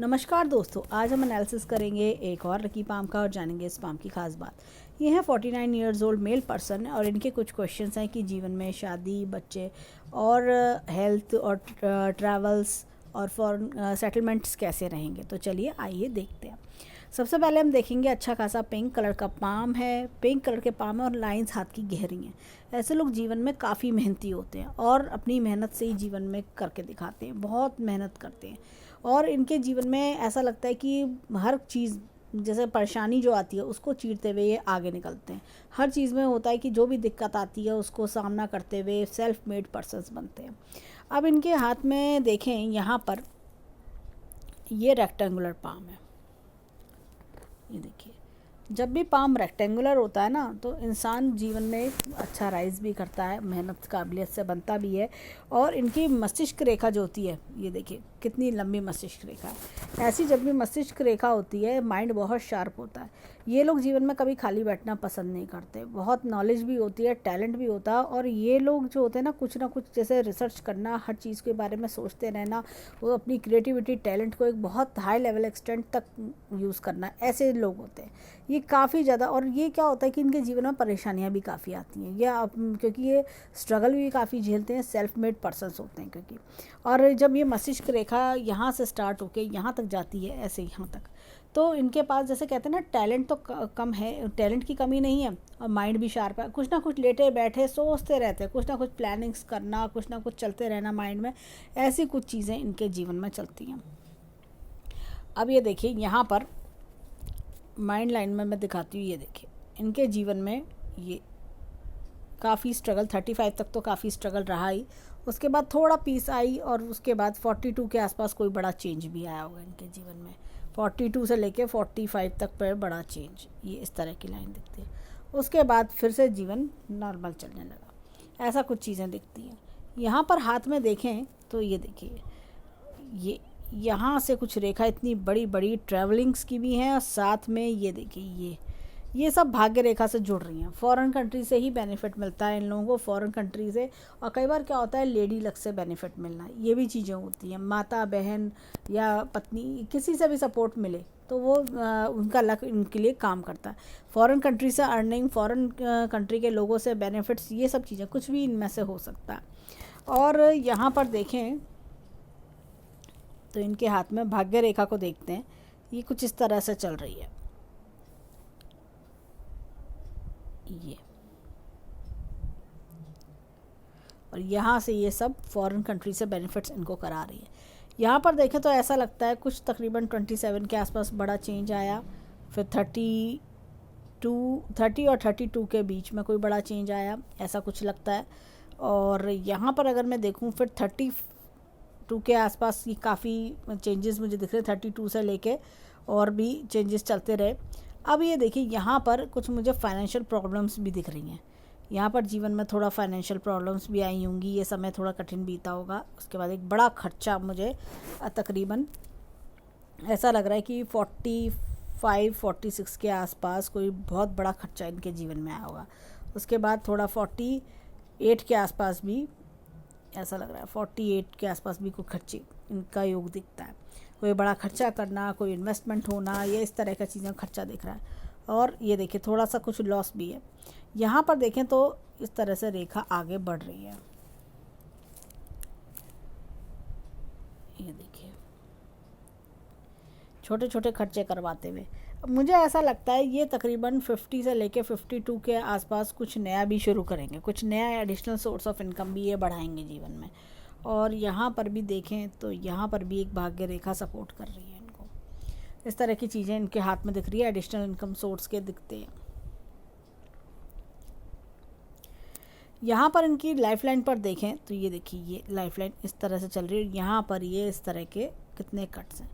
नमस्कार दोस्तों, आज हम एनालिसिस करेंगे एक और लकी पाम का और जानेंगे इस पाम की खास बात। ये है 49 ईयर्स ओल्ड मेल पर्सन और इनके कुछ क्वेश्चंस हैं कि जीवन में शादी, बच्चे और हेल्थ और ट्रैवल्स और फॉरेन सेटलमेंट्स कैसे रहेंगे। तो चलिए आइए देखते हैं। सबसे पहले हम देखेंगे अच्छा खासा पिंक कलर का पाम है। पिंक कलर के पाम है और लाइंस हाथ की गहरी हैं। ऐसे लोग जीवन में काफ़ी मेहनती होते हैं और अपनी मेहनत से ही जीवन में करके दिखाते हैं, बहुत मेहनत करते हैं। और इनके जीवन में ऐसा लगता है कि हर चीज़, जैसे परेशानी जो आती है उसको चीरते हुए ये आगे निकलते हैं। हर चीज़ में होता है कि जो भी दिक्कत आती है उसको सामना करते हुए सेल्फ मेड पर्सन्स बनते हैं। अब इनके हाथ में देखें, यहाँ पर ये रेक्टेंगुलर पाम है। ये देखिए, जब भी पाम रेक्टेंगुलर होता है ना तो इंसान जीवन में अच्छा राइज भी करता है, मेहनत काबिलियत से बनता भी है। और इनकी मस्तिष्क रेखा जो होती है, ये देखिए कितनी लंबी मस्तिष्क रेखा है। ऐसी जब भी मस्तिष्क रेखा होती है, माइंड बहुत शार्प होता है। ये लोग जीवन में कभी खाली बैठना पसंद नहीं करते। बहुत नॉलेज भी होती है, टैलेंट भी होता है। और ये लोग जो होते हैं ना कुछ जैसे रिसर्च करना, हर चीज़ के बारे में सोचते रहना, वो अपनी क्रिएटिविटी टैलेंट को एक बहुत हाई लेवल एक्सटेंट तक यूज़ करना, ऐसे लोग होते हैं ये काफ़ी ज़्यादा। और ये क्या होता है कि इनके जीवन में परेशानियां भी काफ़ी आती हैं, क्योंकि ये स्ट्रगल भी काफ़ी झेलते हैं, सेल्फ मेड पर्सन्स होते हैं क्योंकि। और जब ये मस्तिष्क रेखा यहाँ से स्टार्ट होके यहाँ तक जाती है, ऐसे यहाँ तक, तो इनके पास जैसे कहते हैं ना टैलेंट तो कम है, टैलेंट की कमी नहीं है और माइंड भी शार्प है। कुछ ना कुछ लेटे बैठे सोचते रहते हैं, कुछ ना कुछ प्लानिंग्स करना, कुछ ना कुछ चलते रहना माइंड में, ऐसी कुछ चीज़ें इनके जीवन में चलती हैं। अब ये देखिए यहाँ पर माइंड लाइन में मैं दिखाती हूँ। ये देखिए इनके जीवन में ये काफ़ी स्ट्रगल, 35 तक तो काफ़ी स्ट्रगल रहा ही। उसके बाद थोड़ा पीस आई और उसके बाद 42 के आसपास कोई बड़ा चेंज भी आया होगा इनके जीवन में। 42 से लेके 45 तक पर बड़ा चेंज, ये इस तरह की लाइन दिखती है। उसके बाद फिर से जीवन नॉर्मल चलने लगा, ऐसा कुछ चीज़ें दिखती हैं। यहाँ पर हाथ में देखें तो ये देखिए, ये यहाँ से कुछ रेखा इतनी बड़ी बड़ी ट्रैवलिंग्स की भी हैं और साथ में ये देखिए ये सब भाग्य रेखा से जुड़ रही हैं। फॉरेन कंट्री से ही बेनिफिट मिलता है इन लोगों को, फॉरेन कंट्री से। और कई बार क्या होता है लेडी लक से बेनिफिट मिलना, ये भी चीज़ें होती हैं। माता, बहन या पत्नी, किसी से भी सपोर्ट मिले तो वो उनका लक इनके लिए काम करता है। फॉरेन कंट्री से अर्निंग, फॉरेन कंट्री के लोगों से बेनिफिट्स, ये सब चीज़ें कुछ भी इनमें से हो सकता है। और यहाँ पर देखें तो इनके हाथ में भाग्य रेखा को देखते हैं, ये कुछ इस तरह से चल रही है। ये और यहाँ से ये सब फॉरेन कंट्री से बेनिफिट्स इनको करा रही है। यहाँ पर देखें तो ऐसा लगता है कुछ तकरीबन 27 के आसपास बड़ा चेंज आया, फिर 30 और 32 के बीच में कोई बड़ा चेंज आया, ऐसा कुछ लगता है। और यहाँ पर अगर मैं देखूँ फिर 32 के आसपास ये काफ़ी चेंजेस मुझे दिख रहे, 32 से लेके और भी चेंजेस चलते रहे। अब ये देखिए यहाँ पर कुछ मुझे फाइनेंशियल प्रॉब्लम्स भी दिख रही हैं। यहाँ पर जीवन में थोड़ा फाइनेंशियल प्रॉब्लम्स भी आई होंगी, ये समय थोड़ा कठिन बीता होगा। उसके बाद एक बड़ा खर्चा मुझे तकरीबन ऐसा लग रहा है कि 45-46 के आसपास कोई बहुत बड़ा खर्चा इनके जीवन में आया होगा। उसके बाद थोड़ा 48 के आसपास भी ऐसा लग रहा है, 48 के आसपास भी कोई खर्चे इनका योग दिखता है। कोई बड़ा खर्चा करना, कोई इन्वेस्टमेंट होना, ये इस तरह का चीज़ें खर्चा दिख रहा है। और ये देखिए थोड़ा सा कुछ लॉस भी है। यहाँ पर देखें तो इस तरह से रेखा आगे बढ़ रही है। ये देखिए छोटे छोटे खर्चे करवाते हुए। मुझे ऐसा लगता है ये तकरीबन 50 से लेके 52 के आसपास कुछ नया भी शुरू करेंगे, कुछ नया एडिशनल सोर्स ऑफ इनकम भी ये बढ़ाएंगे जीवन में। और यहाँ पर भी देखें तो यहाँ पर भी एक भाग्य रेखा सपोर्ट कर रही है इनको। इस तरह की चीज़ें इनके हाथ में दिख रही है, एडिशनल इनकम सोर्स के दिखते हैं। यहाँ पर इनकी लाइफलाइन पर देखें तो ये देखिए ये लाइफलाइन इस तरह से चल रही है। यहाँ पर ये इस तरह के कितने कट्स हैं।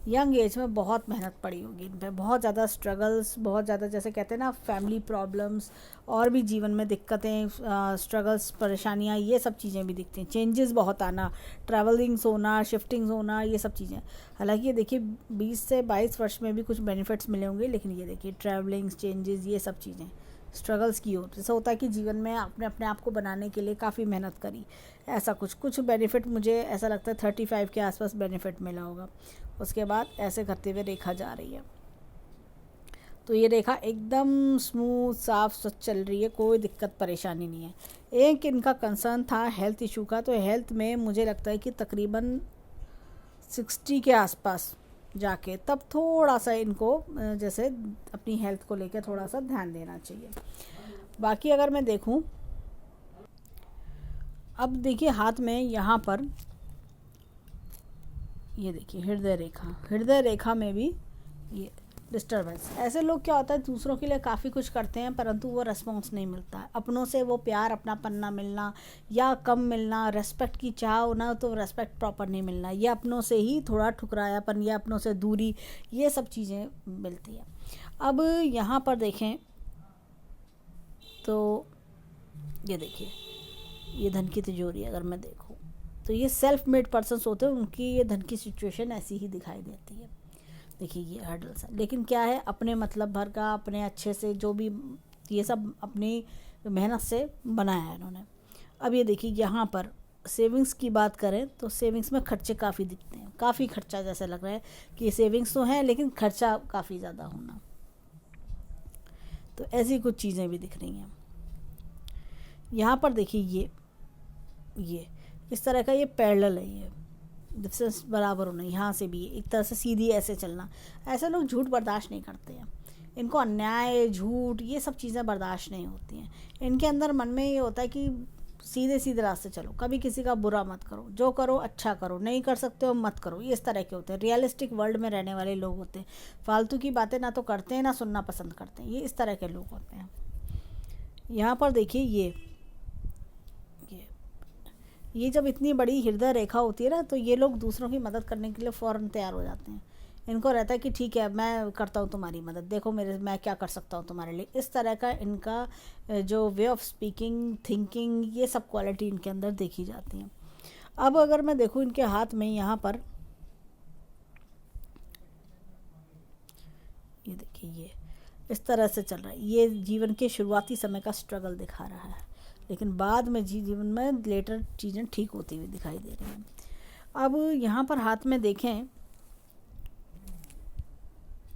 यंग एज में बहुत मेहनत पड़ी होगी इन पर, बहुत ज़्यादा स्ट्रगल्स, बहुत ज़्यादा जैसे कहते हैं ना फैमिली प्रॉब्लम्स और भी जीवन में दिक्कतें, स्ट्रगल्स, परेशानियाँ, ये सब चीज़ें भी दिखती हैं। चेंजेस बहुत आना, ट्रैवलिंग्स होना, शिफ्टिंग्स होना, ये सब चीज़ें। हालांकि ये देखिए 20 से 22 वर्ष में भी कुछ बेनिफिट्स मिले होंगे, लेकिन ये देखिए ट्रैवलिंग्स, चेंजेस, ये सब चीज़ें स्ट्रगल्स की ओर। जैसा होता है कि जीवन में आपने अपने आप को बनाने के लिए काफ़ी मेहनत करी, ऐसा कुछ बेनिफिट मुझे ऐसा लगता है 35 के आसपास बेनिफिट मिला होगा। उसके बाद ऐसे करते हुए रेखा जा रही है, तो ये रेखा एकदम स्मूथ साफ स्वच्छ चल रही है, कोई दिक्कत परेशानी नहीं है। एक इनका कंसर्न था हेल्थ इशू का, तो हेल्थ में मुझे लगता है कि तकरीबन 60 के आसपास जाके तब थोड़ा सा इनको जैसे अपनी हेल्थ को लेकर थोड़ा सा ध्यान देना चाहिए। बाकी अगर मैं देखूं, अब देखिए हाथ में यहाँ पर ये देखिए हृदय रेखा में भी ये डिस्टर्बेंस। ऐसे लोग क्या होता है दूसरों के लिए काफ़ी कुछ करते हैं परंतु वो रेस्पॉन्स नहीं मिलता है, अपनों से वो प्यार अपनापन ना मिलना या कम मिलना, रेस्पेक्ट की चाह होना तो रेस्पेक्ट प्रॉपर नहीं मिलना, ये अपनों से ही थोड़ा ठुकरायापन या अपनों से दूरी, ये सब चीज़ें मिलती हैं। अब यहाँ पर देखें तो ये देखिए ये धन की तिजोरी अगर मैं देखूँ तो ये सेल्फ मेड पर्सन्स होते हैं, उनकी ये धन की सिचुएशन ऐसी ही दिखाई देती है। देखिए ये हर्डल्स है, लेकिन क्या है अपने मतलब भर का, अपने अच्छे से जो भी ये सब अपनी मेहनत से बनाया है इन्होंने। अब ये देखिए यहाँ पर सेविंग्स की बात करें तो सेविंग्स में खर्चे काफ़ी दिखते हैं, काफ़ी खर्चा जैसे लग रहा है कि सेविंग्स तो हैं लेकिन खर्चा काफ़ी ज़्यादा होना, तो ऐसी कुछ चीज़ें भी दिख रही हैं। यहाँ पर देखिए ये इस तरह का ये पैरेलल है, ये डिस्टेंस बराबर होना, यहाँ से भी एक तरह से सीधी ऐसे चलना। ऐसे लोग झूठ बर्दाश्त नहीं करते हैं, इनको अन्याय झूठ ये सब चीज़ें बर्दाश्त नहीं होती हैं। इनके अंदर मन में ये होता है कि सीधे सीधे रास्ते चलो, कभी किसी का बुरा मत करो, जो करो अच्छा करो, नहीं कर सकते हो मत करो, ये इस तरह के होते हैं। रियलिस्टिक वर्ल्ड में रहने वाले लोग होते हैं, फालतू की बातें ना तो करते हैं ना सुनना पसंद करते हैं, ये इस तरह के लोग होते हैं। यहाँ पर देखिए ये जब इतनी बड़ी हृदय रेखा होती है ना तो ये लोग दूसरों की मदद करने के लिए फ़ौरन तैयार हो जाते हैं। इनको रहता है कि ठीक है मैं करता हूँ तुम्हारी मदद, देखो मैं क्या कर सकता हूँ तुम्हारे लिए। इस तरह का इनका जो वे ऑफ स्पीकिंग, थिंकिंग, ये सब क्वालिटी इनके अंदर देखी जाती हैं। अब अगर मैं देखूँ इनके हाथ में यहाँ पर ये देखिए ये इस तरह से चल रहा है, ये जीवन के शुरुआती समय का स्ट्रगल दिखा रहा है, लेकिन बाद में जीवन में लेटर चीज़ें ठीक होती हुई दिखाई दे रही हैं। अब यहाँ पर हाथ में देखें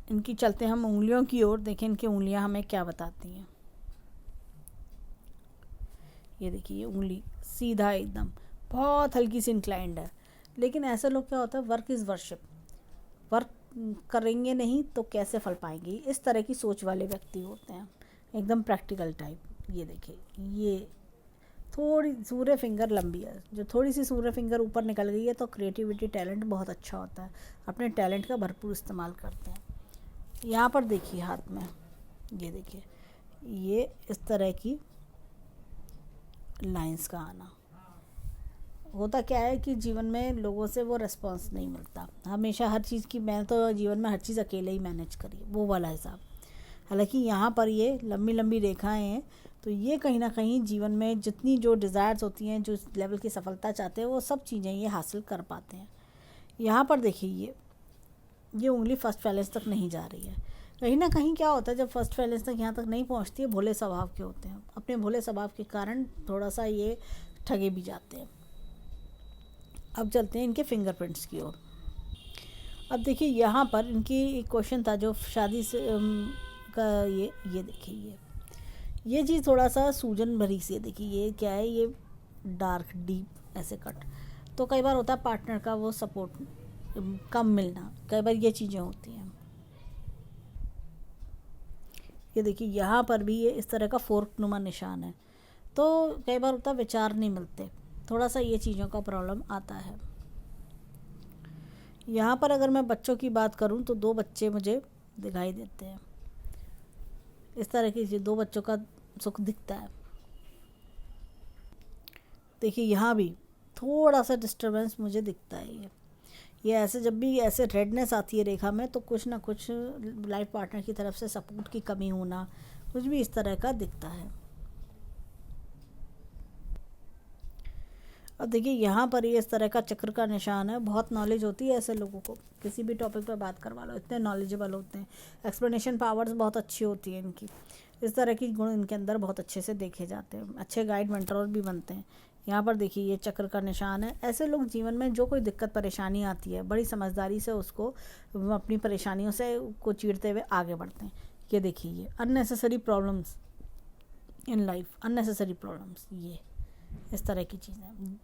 इनकी, चलते हम उंगलियों की ओर, देखें इनकी उंगलियाँ हमें क्या बताती हैं। ये देखिए ये उंगली सीधा एकदम बहुत हल्की सी इंक्लाइंड है, लेकिन ऐसे लोग क्या होता है वर्क इज़ वर्शिप, वर्क करेंगे नहीं तो कैसे फल पाएंगे, इस तरह की सोच वाले व्यक्ति होते हैं, एकदम प्रैक्टिकल टाइप। ये देखिए ये थोड़ी सूर्य फिंगर लंबी है, जो थोड़ी सी सूर्य फिंगर ऊपर निकल गई है तो क्रिएटिविटी टैलेंट बहुत अच्छा होता है, अपने टैलेंट का भरपूर इस्तेमाल करते हैं। यहाँ पर देखिए हाथ में ये देखिए ये इस तरह की लाइंस का आना, होता क्या है कि जीवन में लोगों से वो रिस्पॉन्स नहीं मिलता, हमेशा हर चीज़ की, मैं तो जीवन में हर चीज़ अकेले ही मैनेज करी, वो वाला हिसाब। हालांकि यहाँ पर ये लंबी लंबी रेखाएं हैं, तो ये कहीं ना कहीं जीवन में जितनी जो डिज़ायर्स होती हैं, जो लेवल की सफलता चाहते हैं, वो सब चीज़ें ये हासिल कर पाते हैं। यहाँ पर देखिए ये उंगली फर्स्ट फैलेंस तक नहीं जा रही है, कहीं ना कहीं क्या होता है जब फर्स्ट फैलेंस तक यहाँ तक नहीं पहुँचती है, भोले स्वभाव के होते हैं, अपने भोले स्वभाव के कारण थोड़ा सा ये ठगे भी जाते हैं। अब चलते हैं इनके फिंगरप्रिंट्स की ओर। अब देखिए यहाँ पर इनकी क्वेश्चन था जो शादी से का, ये देखिए ये चीज़ थोड़ा सा सूजन भरी सी है। देखिए ये क्या है, ये डार्क डीप ऐसे कट, तो कई बार होता है पार्टनर का वो सपोर्ट कम मिलना, कई बार ये चीज़ें होती हैं। ये देखिए यहाँ पर भी ये इस तरह का फोर्क नुमा निशान है, तो कई बार होता है विचार नहीं मिलते, थोड़ा सा ये चीज़ों का प्रॉब्लम आता है। यहाँ पर अगर मैं बच्चों की बात करूँ तो 2 बच्चे मुझे दिखाई देते हैं, इस तरह की 2 बच्चों का सुख दिखता है। देखिए यहाँ भी थोड़ा सा डिस्टर्बेंस मुझे दिखता है, ये ऐसे जब भी ऐसे रेडनेस आती है रेखा में तो कुछ ना कुछ लाइफ पार्टनर की तरफ से सपोर्ट की कमी होना, कुछ भी इस तरह का दिखता है। अब देखिए यहाँ पर ये इस तरह का चक्र का निशान है, बहुत नॉलेज होती है ऐसे लोगों को, किसी भी टॉपिक पर बात करवा लो इतने नॉलेजेबल होते हैं, एक्सप्लेनेशन पावर्स बहुत अच्छी होती है इनकी। इस तरह की गुण इनके अंदर बहुत अच्छे से देखे जाते हैं, अच्छे गाइड मेंटर भी बनते हैं। यहाँ पर देखिए ये चक्र का निशान है। ऐसे लोग जीवन में जो कोई दिक्कत परेशानी आती है बड़ी समझदारी से उसको अपनी परेशानियों से को चीरते हुए आगे बढ़ते हैं। ये देखिए ये unnecessary problems in life, unnecessary problems, ये इस तरह की चीज़ें।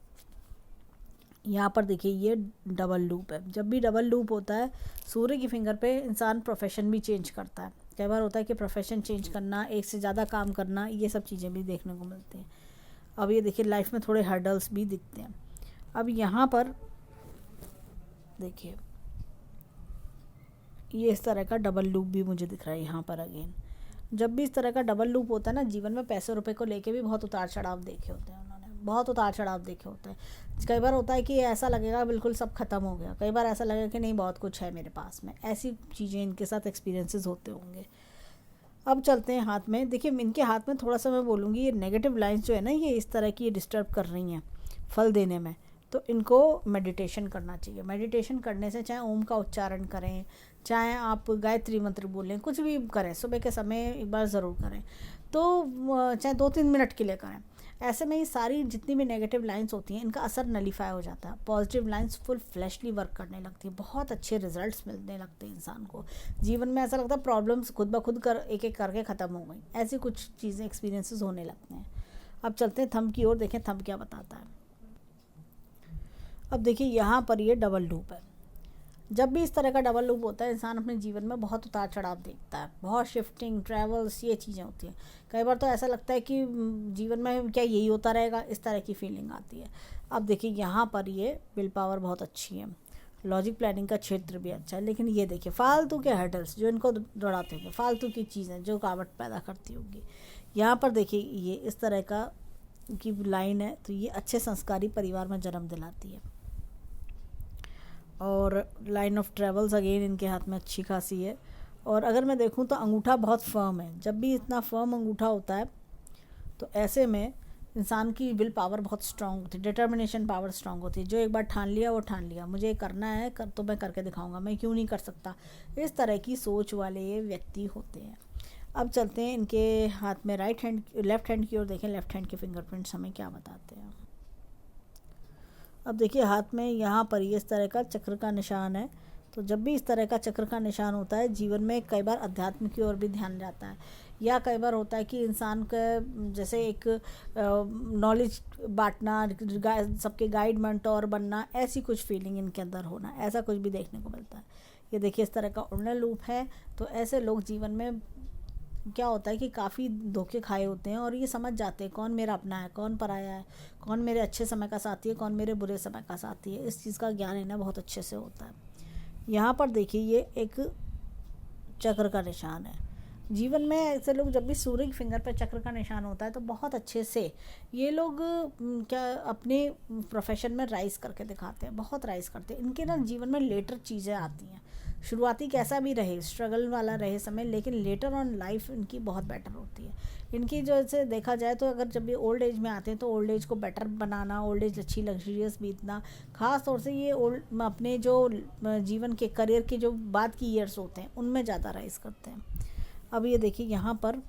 यहाँ पर देखिए ये डबल लूप है। जब भी डबल लूप होता है सूर्य की फिंगर पे इंसान प्रोफेशन भी चेंज करता है। कई बार होता है कि प्रोफेशन चेंज करना, एक से ज़्यादा काम करना, ये सब चीज़ें भी देखने को मिलती हैं। अब ये देखिए लाइफ में थोड़े हर्डल्स भी दिखते हैं। अब यहाँ पर देखिए ये इस तरह का डबल लूप भी मुझे दिख रहा है यहाँ पर अगेन। जब भी इस तरह का डबल लूप होता है ना, जीवन में पैसे रुपए को लेके भी बहुत उतार चढ़ाव देखे होते हैं उन्होंने, बहुत उतार चढ़ाव देखे होते हैं। कई बार होता है कि ऐसा लगेगा बिल्कुल सब खत्म हो गया, कई बार ऐसा लगेगा कि नहीं बहुत कुछ है मेरे पास में, ऐसी चीज़ें इनके साथ एक्सपीरियंसेस होते होंगे। अब चलते हैं हाथ में। देखिए इनके हाथ में थोड़ा सा मैं बोलूँगी ये नेगेटिव लाइंस जो है ना, ये इस तरह की डिस्टर्ब कर रही हैं फल देने में, तो इनको मेडिटेशन करना चाहिए। मेडिटेशन करने से चाहे ओम का उच्चारण करें, चाहे आप गायत्री मंत्र बोलें, कुछ भी करें, सुबह के समय एक बार ज़रूर करें, तो चाहे 2-3 मिनट के लिए करें। ऐसे में ये सारी जितनी भी नेगेटिव लाइंस होती हैं इनका असर नलीफाई हो जाता है, positive lines full fleshly work करने लगती है, बहुत अच्छे रिजल्ट्स मिलने लगते हैं इंसान को। जीवन में ऐसा लगता है प्रॉब्लम्स खुद ब खुद एक एक करके ख़त्म हो गई, ऐसी कुछ चीज़ें एक्सपीरियंसेस होने लगते हैं। अब चलते हैं थंब की ओर, देखें थंब क्या बताता है। अब देखिए यहाँ पर ये डबल लूप है। जब भी इस तरह का डबल लूप होता है इंसान अपने जीवन में बहुत उतार चढ़ाव देखता है, बहुत शिफ्टिंग, ट्रैवल्स, ये चीज़ें होती हैं। कई बार तो ऐसा लगता है कि जीवन में क्या यही होता रहेगा, इस तरह की फीलिंग आती है। अब देखिए यहाँ पर ये विल पावर बहुत अच्छी है, लॉजिक प्लानिंग का क्षेत्र भी अच्छा है, लेकिन ये देखिए फालतू के हर्डल्स जो इनको दौड़ाते होंगे, फालतू की चीज़ें जो रुकावट पैदा करती होंगी। यहाँ पर देखिए ये इस तरह का की लाइन है, तो ये अच्छे संस्कारी परिवार में जन्म दिलाती है। और लाइन ऑफ ट्रेवल्स अगेन इनके हाथ में अच्छी खासी है। और अगर मैं देखूं तो अंगूठा बहुत फर्म है। जब भी इतना फर्म अंगूठा होता है तो ऐसे में इंसान की विल पावर बहुत स्ट्रांग होती है, डिटर्मिनेशन पावर स्ट्रांग होती है। जो एक बार ठान लिया वो ठान लिया, मुझे करना है तो मैं करके दिखाऊंगा, मैं क्यों नहीं कर सकता, इस तरह की सोच वाले ये व्यक्ति होते हैं। अब चलते हैं इनके हाथ में लेफ़्ट हैंड की ओर, देखें लेफ़्ट हैंड के फिंगरप्रिंट्स हमें क्या बताते हैं। अब देखिए हाथ में यहाँ पर ये इस तरह का चक्र का निशान है। तो जब भी इस तरह का चक्र का निशान होता है जीवन में कई बार अध्यात्म की ओर भी ध्यान जाता है, या कई बार होता है कि इंसान का जैसे एक नॉलेज बांटना, सबके गाइड मेंटोर बनना, ऐसी कुछ फीलिंग इनके अंदर होना, ऐसा कुछ भी देखने को मिलता है। ये देखिए इस तरह का उड़नल लूप है। तो ऐसे लोग जीवन में क्या होता है कि काफ़ी धोखे खाए होते हैं और ये समझ जाते हैं कौन मेरा अपना है, कौन पराया है, कौन मेरे अच्छे समय का साथी है, कौन मेरे बुरे समय का साथी है। इस चीज़ का ज्ञान इन्हें बहुत अच्छे से होता है। यहाँ पर देखिए ये एक चक्र का निशान है। जीवन में ऐसे लोग जब भी सूर्य की फिंगर पर चक्र का निशान होता है तो बहुत अच्छे से ये लोग क्या अपने प्रोफेशन में राइज करके दिखाते हैं, बहुत राइज करते हैं। इनके ना जीवन में लेटर चीज़ें आती हैं, शुरुआती कैसा भी रहे, स्ट्रगल वाला रहे समय, लेकिन लेटर ऑन लाइफ इनकी बहुत बेटर होती है। इनकी जो से देखा जाए तो अगर जब ये ओल्ड एज में आते हैं तो ओल्ड एज को बेटर बनाना, ओल्ड एज अच्छी लग्जरियस बीतना, ख़ास तौर से ये अपने जो जीवन के करियर के जो बाद की ईयर्स होते हैं उनमें ज़्यादा राइज करते हैं। अब ये देखिए यहाँ पर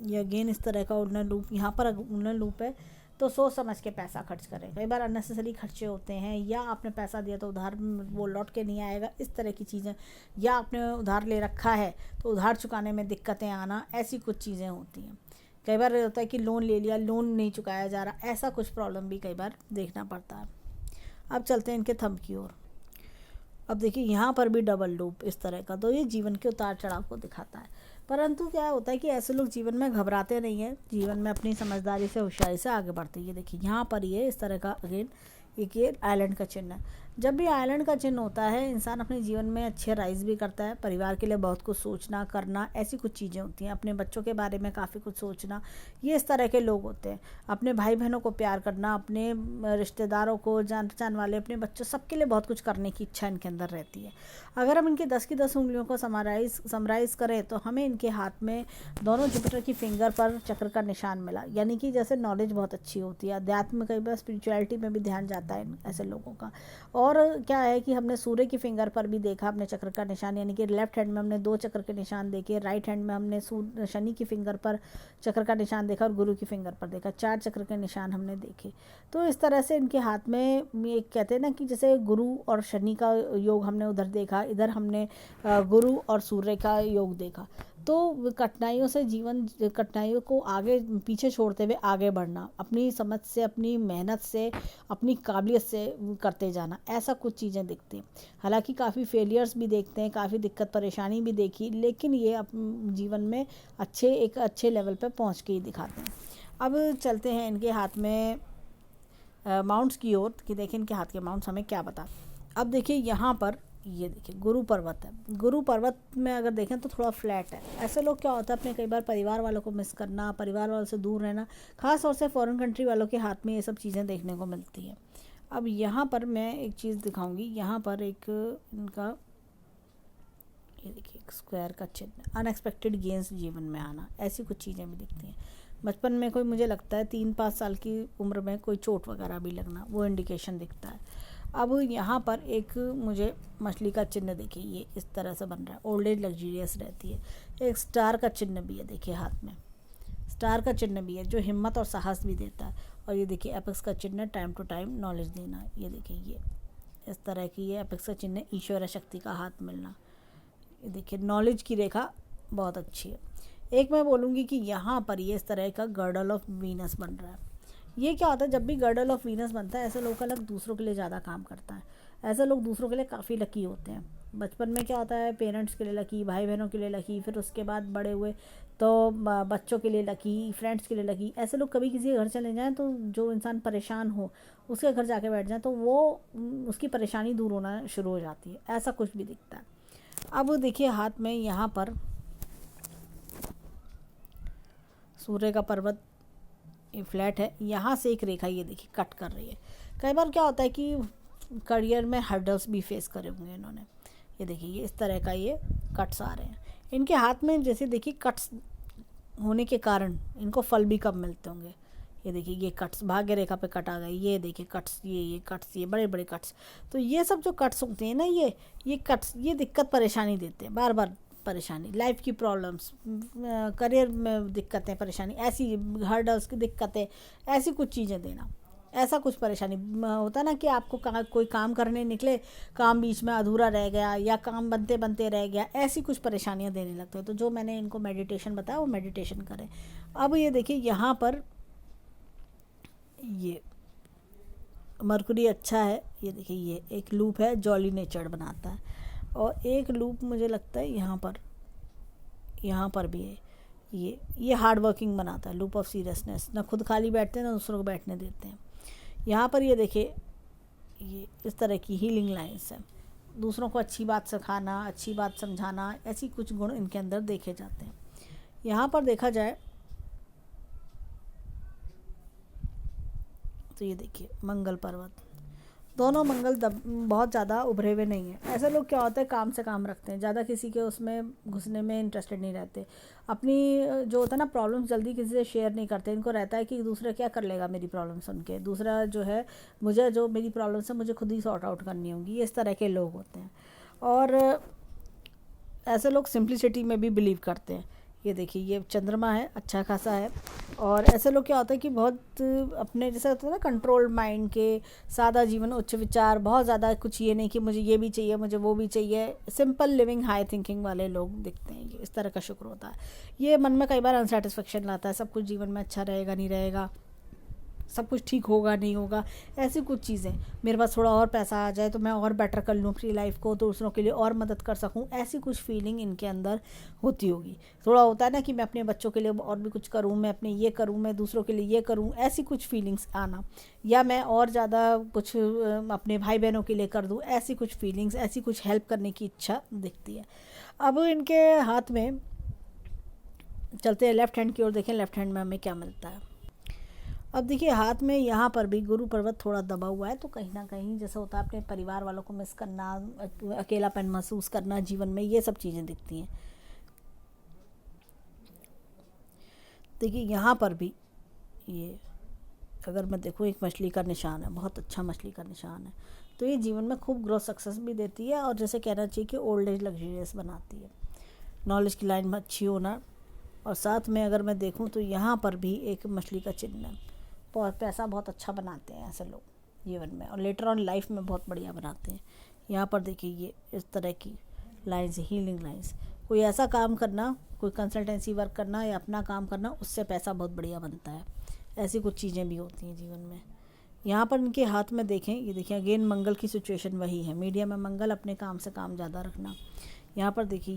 ये अगेन इस तरह का उड़नल लूप, यहाँ पर उड़नल लूप है। तो सोच समझ के पैसा खर्च करें, कई बार अननेसेसरी खर्चे होते हैं, या आपने पैसा दिया तो उधार वो लौट के नहीं आएगा, इस तरह की चीज़ें, या आपने उधार ले रखा है तो उधार चुकाने में दिक्कतें आना, ऐसी कुछ चीज़ें होती हैं। कई बार होता है कि लोन ले लिया, लोन नहीं चुकाया जा रहा, ऐसा कुछ प्रॉब्लम भी कई बार देखना पड़ता है। अब चलते हैं इनके थंब की ओर। अब देखिए यहाँ पर भी डबल लूप इस तरह का, तो ये जीवन के उतार चढ़ाव को दिखाता है। परंतु क्या होता है कि ऐसे लोग जीवन में घबराते नहीं हैं, जीवन में अपनी समझदारी से, होशियारी से आगे बढ़ते हैं। ये देखिए यहाँ पर ये इस तरह का अगेन एक ये आइलैंड का चिन्ह है। जब भी आइलैंड का चिन्ह होता है इंसान अपने जीवन में अच्छे राइज भी करता है, परिवार के लिए बहुत कुछ सोचना करना, ऐसी कुछ चीज़ें होती हैं, अपने बच्चों के बारे में काफ़ी कुछ सोचना, ये इस तरह के लोग होते हैं। अपने भाई बहनों को प्यार करना, अपने रिश्तेदारों को, जान पहचान वाले, अपने बच्चों, सबके लिए बहुत कुछ करने की इच्छा इनके अंदर रहती है। अगर हम इनकी 10 की 10 उंगलियों को समराइज करें तो हमें इनके हाथ में दोनों जुपिटर की फिंगर पर चक्र का निशान मिला, यानी कि जैसे नॉलेज बहुत अच्छी होती है, अध्यात्म, कई बार स्पिरिचुअलिटी में भी ध्यान जाता है ऐसे लोगों का, और क्या है कि हमने सूर्य की फिंगर पर भी देखा अपने चक्र का निशान, यानी कि लेफ्ट हैंड में हमने 2 चक्र के निशान देखे, राइट हैंड में हमने शनि की फिंगर पर चक्र का निशान देखा और गुरु की फिंगर पर देखा, 4 चक्र के निशान हमने देखे। तो इस तरह से इनके हाथ में ये कहते हैं ना कि जैसे गुरु और शनि का योग हमने उधर देखा, इधर हमने गुरु और सूर्य का योग देखा। तो कठिनाइयों से कठिनाइयों को आगे पीछे छोड़ते हुए आगे बढ़ना, अपनी समझ से, अपनी मेहनत से, अपनी काबिलियत से करते जाना, ऐसा कुछ चीज़ें दिखती हैं। हालांकि काफ़ी फेलियर्स भी देखते हैं, काफ़ी दिक्कत परेशानी भी देखी, लेकिन ये जीवन में एक अच्छे लेवल पर पहुंच के ही दिखाते हैं। अब चलते हैं इनके हाथ में माउंट्स की ओर कि देखें इनके हाथ के माउंट्स हमें क्या बता। अब देखिए यहाँ पर ये देखिए गुरु पर्वत है। गुरु पर्वत में अगर देखें तो थोड़ा फ्लैट है। ऐसे लोग क्या होता है अपने कई बार परिवार वालों को मिस करना, परिवार वालों से दूर रहना, ख़ास तौर से फॉरेन कंट्री वालों के हाथ में ये सब चीज़ें देखने को मिलती हैं। अब यहाँ पर मैं एक चीज़ दिखाऊंगी, यहाँ पर एक इनका ये देखिए स्क्वायर का चिन्ह, अनएक्सपेक्टेड गेंस जीवन में आना, ऐसी कुछ चीज़ें भी दिखती हैं। बचपन में कोई मुझे लगता है 3-5 साल की उम्र में कोई चोट वगैरह भी लगना, वो इंडिकेशन दिखता है। अब यहाँ पर एक मुझे मछली का चिन्ह देखिए, ये इस तरह से बन रहा है, ओल्ड एज लग्जीरियस रहती है। एक स्टार का चिन्ह भी है, देखिए हाथ में स्टार का चिन्ह भी है जो हिम्मत और साहस भी देता है। और ये देखिए एपेक्स का चिन्ह, टाइम टू टाइम नॉलेज देना, ये देखिए ये इस तरह की ये एपेक्स का चिन्ह, ईश्वर शक्ति का हाथ मिलना। ये देखिए नॉलेज की रेखा बहुत अच्छी है। एक मैं बोलूँगी कि यहाँ पर ये इस तरह का गर्डल ऑफ वीनस बन रहा है। ये क्या होता है, जब भी गर्डल ऑफ वीनस बनता है ऐसे लोगों का लक दूसरों के लिए ज़्यादा काम करता है। ऐसे लोग दूसरों के लिए काफ़ी लकी होते हैं। बचपन में क्या होता है, पेरेंट्स के लिए लकी, भाई बहनों के लिए लकी, फिर उसके बाद बड़े हुए तो बच्चों के लिए लकी, फ्रेंड्स के लिए लकी। ऐसे लोग कभी किसी के घर चले जाएँ तो जो इंसान परेशान हो उसके घर जाके बैठ जाए तो वो उसकी परेशानी दूर होना शुरू हो जाती है, ऐसा कुछ भी दिखता है। अब देखिए हाथ में यहाँ पर सूर्य का पर्वत ये फ्लैट है, यहाँ से एक रेखा ये देखिए कट कर रही है। कई बार क्या होता है कि करियर में हर्डल्स भी फेस करे होंगे इन्होंने। ये देखिए ये इस तरह का ये कट्स आ रहे हैं इनके हाथ में। जैसे देखिए कट्स होने के कारण इनको फल भी कम मिलते होंगे। ये देखिए ये कट्स भाग्य रेखा पे कट आ गए, ये देखिए कट्स, ये कट्स, ये बड़े बड़े कट्स। तो ये सब जो कट्स होते हैं ना, ये कट्स ये दिक्कत परेशानी देते हैं, बार बार परेशानी, लाइफ की प्रॉब्लम्स, करियर में दिक्कतें, परेशानी, ऐसी हर्डल्स की दिक्कतें, ऐसी कुछ चीज़ें देना, ऐसा कुछ परेशानी होता है ना कि आपको कोई काम करने निकले, काम बीच में अधूरा रह गया या काम बनते बनते रह गया, ऐसी कुछ परेशानियां देने लगते हैं। तो जो मैंने इनको मेडिटेशन बताया वो मेडिटेशन करें। अब ये देखिए यहाँ पर ये मरकुरी अच्छा है। ये देखिए ये एक लूप है, जॉली नेचर बनाता है। और एक लूप मुझे लगता है यहाँ पर भी है, ये हार्ड वर्किंग बनाता है, लूप ऑफ सीरियसनेस, ना खुद खाली बैठते हैं ना दूसरों को बैठने देते हैं। यहाँ पर ये देखिए ये इस तरह की हीलिंग लाइन्स है, दूसरों को अच्छी बात सिखाना, अच्छी बात समझाना, ऐसी कुछ गुण इनके अंदर देखे जाते हैं। यहाँ पर देखा जाए तो ये देखिए मंगल पर्वत, दोनों मंगल बहुत ज़्यादा उभरे हुए नहीं हैं। ऐसे लोग क्या होता है काम से काम रखते हैं, ज़्यादा किसी के उसमें घुसने में इंटरेस्टेड नहीं रहते, अपनी जो होता है ना प्रॉब्लम्स जल्दी किसी से शेयर नहीं करते। इनको रहता है कि दूसरा क्या कर लेगा मेरी प्रॉब्लम सुन के, दूसरा जो है मुझे जो मेरी प्रॉब्लम्स है मुझे खुद ही सॉर्ट आउट करनी होंगी, इस तरह के लोग होते हैं। और ऐसे लोग सिंप्लिसिटी में भी बिलीव करते हैं। ये देखिए ये चंद्रमा है, अच्छा खासा है। और ऐसे लोग क्या होता है कि बहुत अपने जैसे होता है ना कंट्रोल्ड माइंड के, सादा जीवन, उच्च विचार, बहुत ज़्यादा कुछ ये नहीं कि मुझे ये भी चाहिए मुझे वो भी चाहिए, सिंपल लिविंग हाई थिंकिंग वाले लोग दिखते हैं। ये इस तरह का शुक्र होता है। ये मन में कई बार अनसेटिस्फेक्शन लाता है, सब कुछ जीवन में अच्छा रहेगा नहीं रहेगा, सब कुछ ठीक होगा नहीं होगा, ऐसी कुछ चीज़ें, मेरे पास थोड़ा और पैसा आ जाए तो मैं और बेटर कर लूँ अपनी लाइफ को, तो दूसरों के लिए और मदद कर सकूँ, ऐसी कुछ फीलिंग इनके अंदर होती होगी। थोड़ा होता है ना कि मैं अपने बच्चों के लिए और भी कुछ करूँ, मैं अपने ये करूँ, मैं दूसरों के लिए ये करूँ, ऐसी कुछ फीलिंग्स आना, या मैं और ज़्यादा कुछ अपने भाई बहनों के लिए कर दूँ, ऐसी कुछ फीलिंग्स, ऐसी कुछ हेल्प करने की इच्छा दिखती है। अब इनके हाथ में चलते हैं लेफ़्ट हैंड की ओर, देखें लेफ़्ट हैंड में हमें क्या मिलता है। अब देखिए हाथ में यहाँ पर भी गुरु पर्वत थोड़ा दबा हुआ है, तो कहीं ना कहीं जैसे होता है अपने परिवार वालों को मिस करना, अकेलापन महसूस करना जीवन में, ये सब चीज़ें दिखती हैं। देखिए यहाँ पर भी ये अगर मैं देखूँ एक मछली का निशान है, बहुत अच्छा मछली का निशान है। तो ये जीवन में खूब ग्रोथ सक्सेस भी देती है और जैसे कहना चाहिए कि ओल्ड एज लग्जरियस बनाती है। नॉलेज की लाइन में अच्छी होना, और साथ में अगर मैं देखूं तो यहाँ पर भी एक मछली का चिन्ह है। बहुत पैसा बहुत अच्छा बनाते हैं ऐसे लोग जीवन में, और लेटर ऑन लाइफ में बहुत बढ़िया बनाते हैं। यहाँ पर देखिए ये इस तरह की लाइन्स, हीलिंग लाइन्स। कोई ऐसा काम करना, कोई कंसल्टेंसी वर्क करना या अपना काम करना, उससे पैसा बहुत बढ़िया बनता है। ऐसी कुछ चीज़ें भी होती हैं जीवन में। यहाँ पर इनके हाथ में देखें, ये देखिए अगेन मंगल की सिचुएशन वही है, मीडिया में मंगल, अपने काम से काम ज़्यादा रखना। यहाँ पर देखिए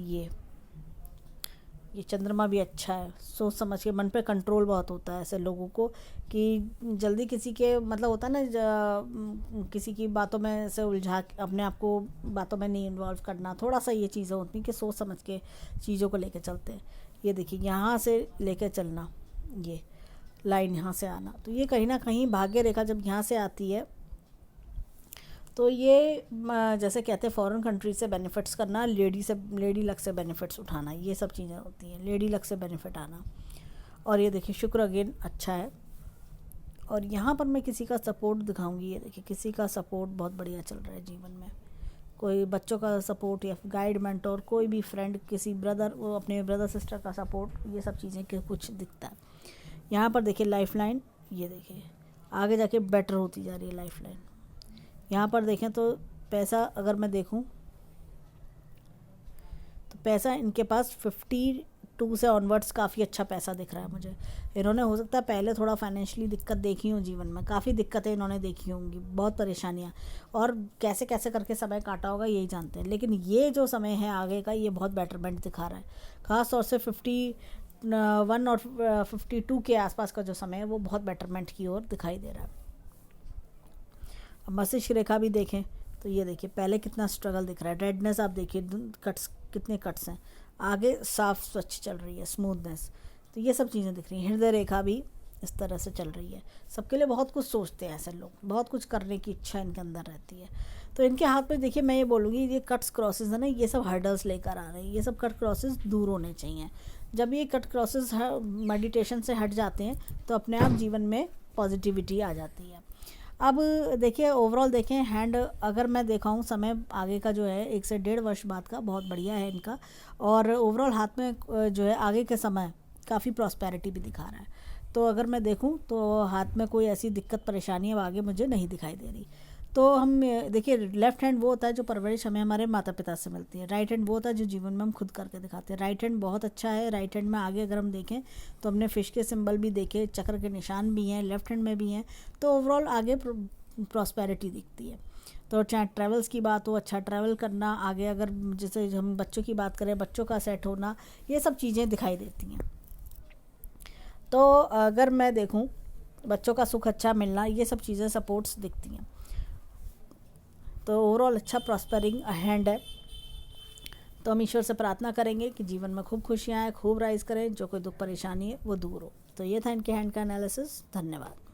ये चंद्रमा भी अच्छा है। सोच समझ के, मन पे कंट्रोल बहुत होता है ऐसे लोगों को कि जल्दी किसी के मतलब होता है ना, किसी की बातों में से उलझा अपने आप को बातों में नहीं इन्वॉल्व करना। थोड़ा सा ये चीज़ें होती हैं कि सोच समझ के चीज़ों को लेके चलते हैं। ये देखिए यहाँ से लेके चलना, ये लाइन यहाँ से आना, तो ये कहीं ना कहीं भाग्य रेखा जब यहाँ से आती है तो ये जैसे कहते हैं फॉरेन कंट्री से बेनिफिट्स करना, लेडी लक से बेनिफिट्स उठाना, ये सब चीज़ें होती हैं, लेडी लक से बेनिफिट आना। और ये देखिए शुक्र अगेन अच्छा है। और यहाँ पर मैं किसी का सपोर्ट दिखाऊंगी, ये देखिए किसी का सपोर्ट बहुत बढ़िया चल रहा है जीवन में। कोई बच्चों का सपोर्ट या गाइड मेंटोर, कोई भी फ्रेंड, किसी ब्रदर, वो अपने ब्रदर सिस्टर का सपोर्ट, ये सब चीज़ें कुछ दिखता है। यहाँ पर देखिए लाइफ लाइन, ये देखिए आगे जाके बेटर होती जा रही है लाइफ लाइन। यहाँ पर देखें तो पैसा अगर मैं देखूं तो पैसा इनके पास 52 से ऑनवर्ड्स काफ़ी अच्छा पैसा दिख रहा है मुझे। इन्होंने हो सकता है पहले थोड़ा फाइनेंशियली दिक्कत देखी हो जीवन में, काफ़ी दिक्कतें इन्होंने देखी होंगी, बहुत परेशानियाँ, और कैसे कैसे करके समय काटा होगा यही जानते हैं। लेकिन ये जो समय है आगे का, ये बहुत बेटरमेंट दिखा रहा है। ख़ास तौर से 51 और 52 के आसपास का जो समय है वो बहुत बेटरमेंट की ओर दिखाई दे रहा है। मस्तिष्क रेखा भी देखें तो ये देखिए पहले कितना स्ट्रगल दिख रहा है, रेडनेस आप देखिए, कट्स कितने कट्स हैं, आगे साफ स्वच्छ चल रही है, स्मूथनेस, तो ये सब चीज़ें दिख रही हैं। हृदय रेखा भी इस तरह से चल रही है। सबके लिए बहुत कुछ सोचते हैं ऐसे लोग, बहुत कुछ करने की इच्छा इनके अंदर रहती है। तो इनके हाथ में देखिए मैं ये बोलूँगी, ये कट्स क्रॉसेस है ना, ये सब हर्डल्स लेकर आ रहे हैं, ये सब कट क्रॉसेस दूर होने चाहिए। जब ये कट क्रॉसेस मेडिटेशन से हट जाते हैं तो अपने आप जीवन में पॉजिटिविटी आ जाती है। अब देखिए ओवरऑल देखें हैंड, अगर मैं देखा हूँ समय आगे का जो है 1 से 1.5 वर्ष बाद का बहुत बढ़िया है इनका, और ओवरऑल हाथ में जो है आगे के समय काफ़ी प्रॉस्पेरिटी भी दिखा रहा है। तो अगर मैं देखूँ तो हाथ में कोई ऐसी दिक्कत परेशानी अब आगे मुझे नहीं दिखाई दे रही। तो हम देखिए लेफ्ट हैंड वो होता है जो परवरिश हमें हमारे माता पिता से मिलती है, राइट हैंड वो होता है जो जीवन में हम खुद करके दिखाते हैं। राइट हैंड बहुत अच्छा है। राइट हैंड में आगे अगर हम देखें तो हमने फिश के सिंबल भी देखे, चक्र के निशान भी हैं, लेफ्ट हैंड में भी हैं, तो ओवरऑल आगे प्रॉस्पेरिटी दिखती है। तो चाहे ट्रैवल्स की बात हो, अच्छा ट्रैवल करना, आगे अगर जैसे हम बच्चों की बात करें, बच्चों का सेट होना, ये सब चीज़ें दिखाई देती हैं। तो अगर मैं देखूं बच्चों का सुख अच्छा मिलना, ये सब चीज़ें सपोर्ट्स दिखती हैं। तो ओवरऑल अच्छा प्रॉस्परिंग हैंड है। तो हम ईश्वर से प्रार्थना करेंगे कि जीवन में खूब खुशियाँ आए, खूब राइज करें, जो कोई दुख परेशानी है वो दूर हो। तो ये था इनके हैंड का एनालिसिस। धन्यवाद।